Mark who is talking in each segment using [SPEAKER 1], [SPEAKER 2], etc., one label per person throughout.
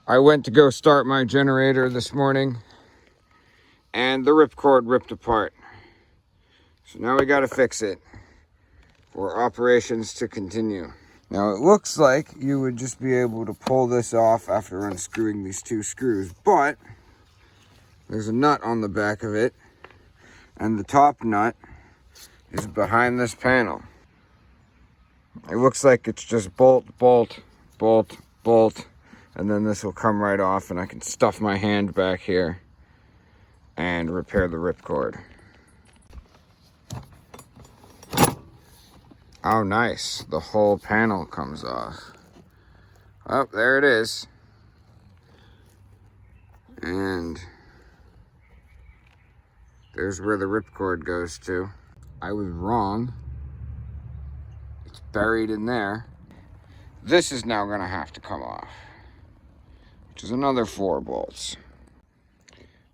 [SPEAKER 1] I went to go start my generator this morning and the ripcord ripped apart. So now we gotta fix it for operations to continue. Now it looks like you would just be able to pull this off after unscrewing these two screws, but there's a nut on the back of it, and the top nut is behind this panel. It looks like it's just bolt, bolt, bolt, bolt, and then this will come right off and I can stuff my hand back here and repair the ripcord. Oh, nice. The whole panel comes off. Oh, there it is. And there's where the ripcord goes to. I was wrong. It's buried in there. This is now gonna have to come off, which is another 4 bolts.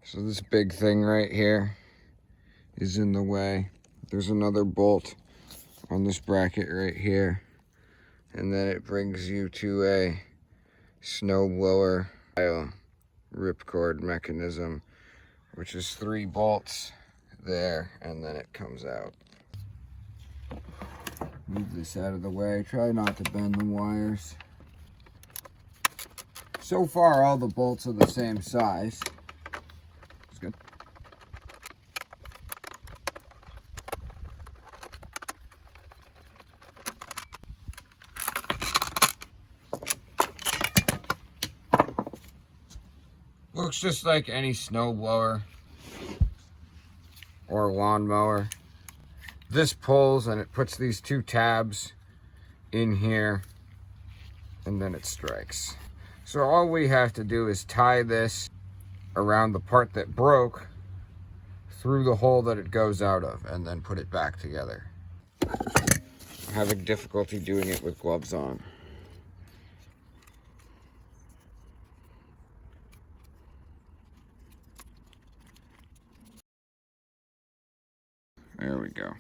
[SPEAKER 1] So this big thing right here is in the way. There's another bolt on this bracket right here. And then it brings you to a snowblower style ripcord mechanism, which is 3 bolts there, and then it comes out. Move this out of the way. Try not to bend the wires. So far, all the bolts are the same size. It's good. Looks just like any snowblower or lawnmower. This pulls and it puts these 2 tabs in here and then it strikes. So all we have to do is tie this around the part that broke through the hole that it goes out of and then put it back together. I'm having difficulty doing it with gloves on. There we go.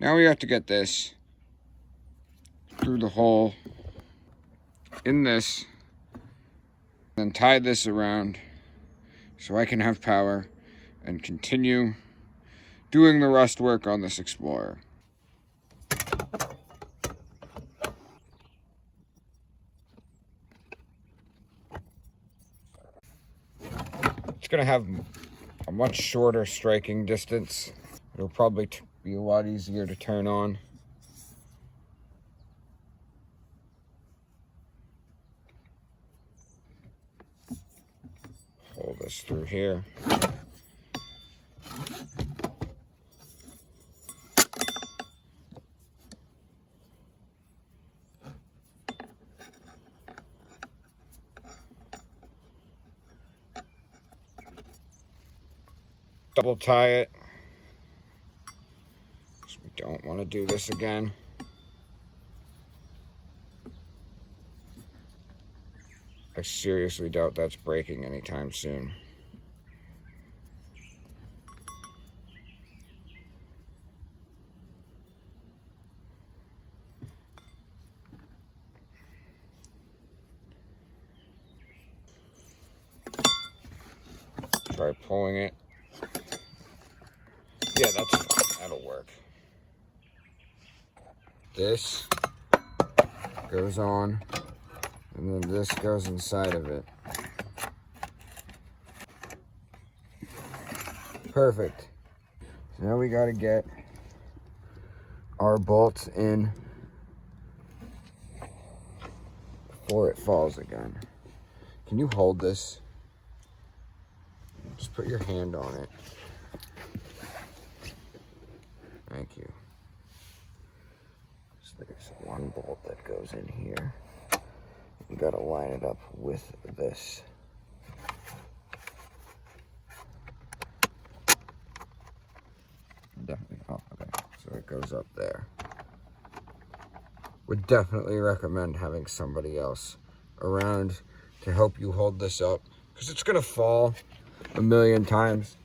[SPEAKER 1] Now we have to get this through the hole in this, then tie this around so I can have power and continue doing the rust work on this Explorer. It's going to have a much shorter striking distance. It'll probably be a lot easier to turn on. Pull this through here. Double tie it. We don't want to do this again. I seriously doubt that's breaking anytime soon. Try pulling it. Yeah, that's fine. That'll work. This goes on, and then this goes inside of it. Perfect. So now we got to get our bolts in before it falls again. Can you hold this? Just put your hand on it. Thank you. So there's one bolt that goes in here. You gotta line it up with this. Definitely. Oh, okay. So it goes up there. Would definitely recommend having somebody else around to help you hold this up, because it's gonna fall a million times.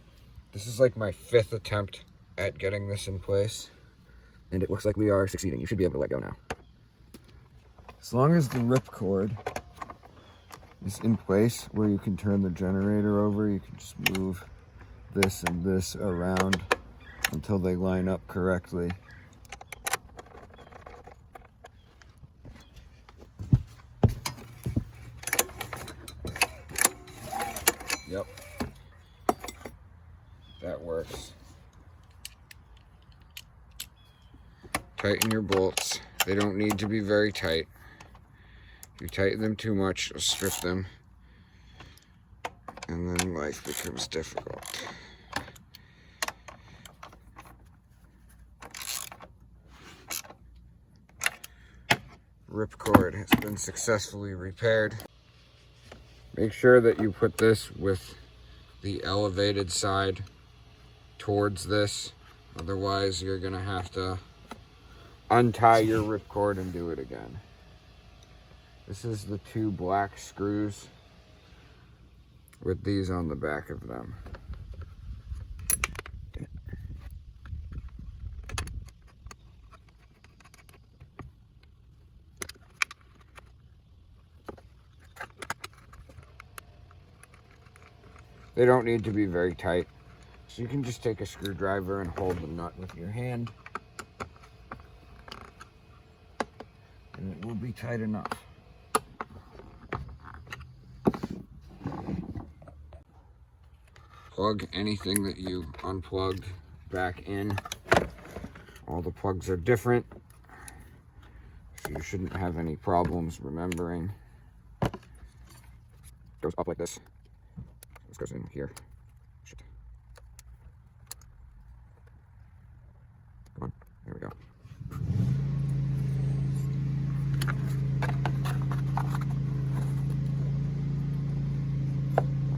[SPEAKER 1] This is like my 5th attempt at getting this in place, and it looks like we are succeeding. You should be able to let go now. As long as the ripcord is in place where you can turn the generator over, you can just move this and this around until they line up correctly. Yep, that works. Tighten your bolts. They don't need to be very tight. If you tighten them too much, you'll strip them, and then life becomes difficult. Ripcord has been successfully repaired. Make sure that you put this with the elevated side towards this, otherwise you're gonna have to untie your ripcord and do it again. This is the 2 black screws with these on the back of them. They don't need to be very tight, so you can just take a screwdriver and hold the nut with your hand, and it will be tight enough. Plug anything that you unplugged back in. All the plugs are different, so you shouldn't have any problems remembering. It goes up like this. This goes in here. Shit. Come on, there we go.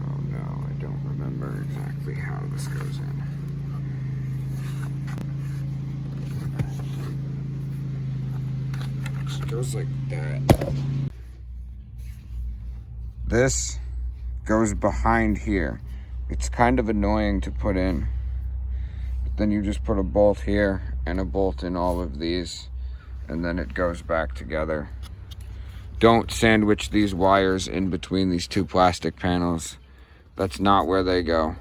[SPEAKER 1] Oh no, I don't remember exactly how this goes in. It goes like that. This goes behind here. It's kind of annoying to put in, but then you just put a bolt here and a bolt in all of these, and then it goes back together. Don't sandwich these wires in between these 2 plastic panels. That's not where they go.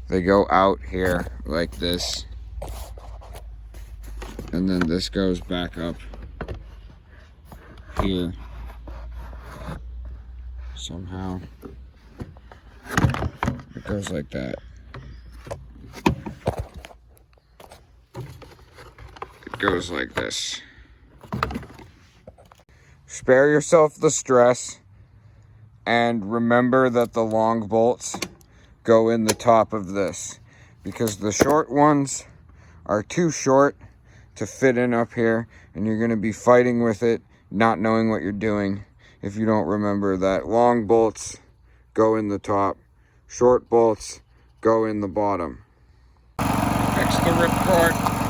[SPEAKER 1] They go out here like this, and then this goes back up here somehow. It goes like that. It goes like this. Spare yourself the stress, and remember that the long bolts go in the top of this, because the short ones are too short to fit in up here, and you're going to be fighting with it, not knowing what you're doing if you don't remember that long bolts go in the top, short bolts go in the bottom. Fix the ripcord.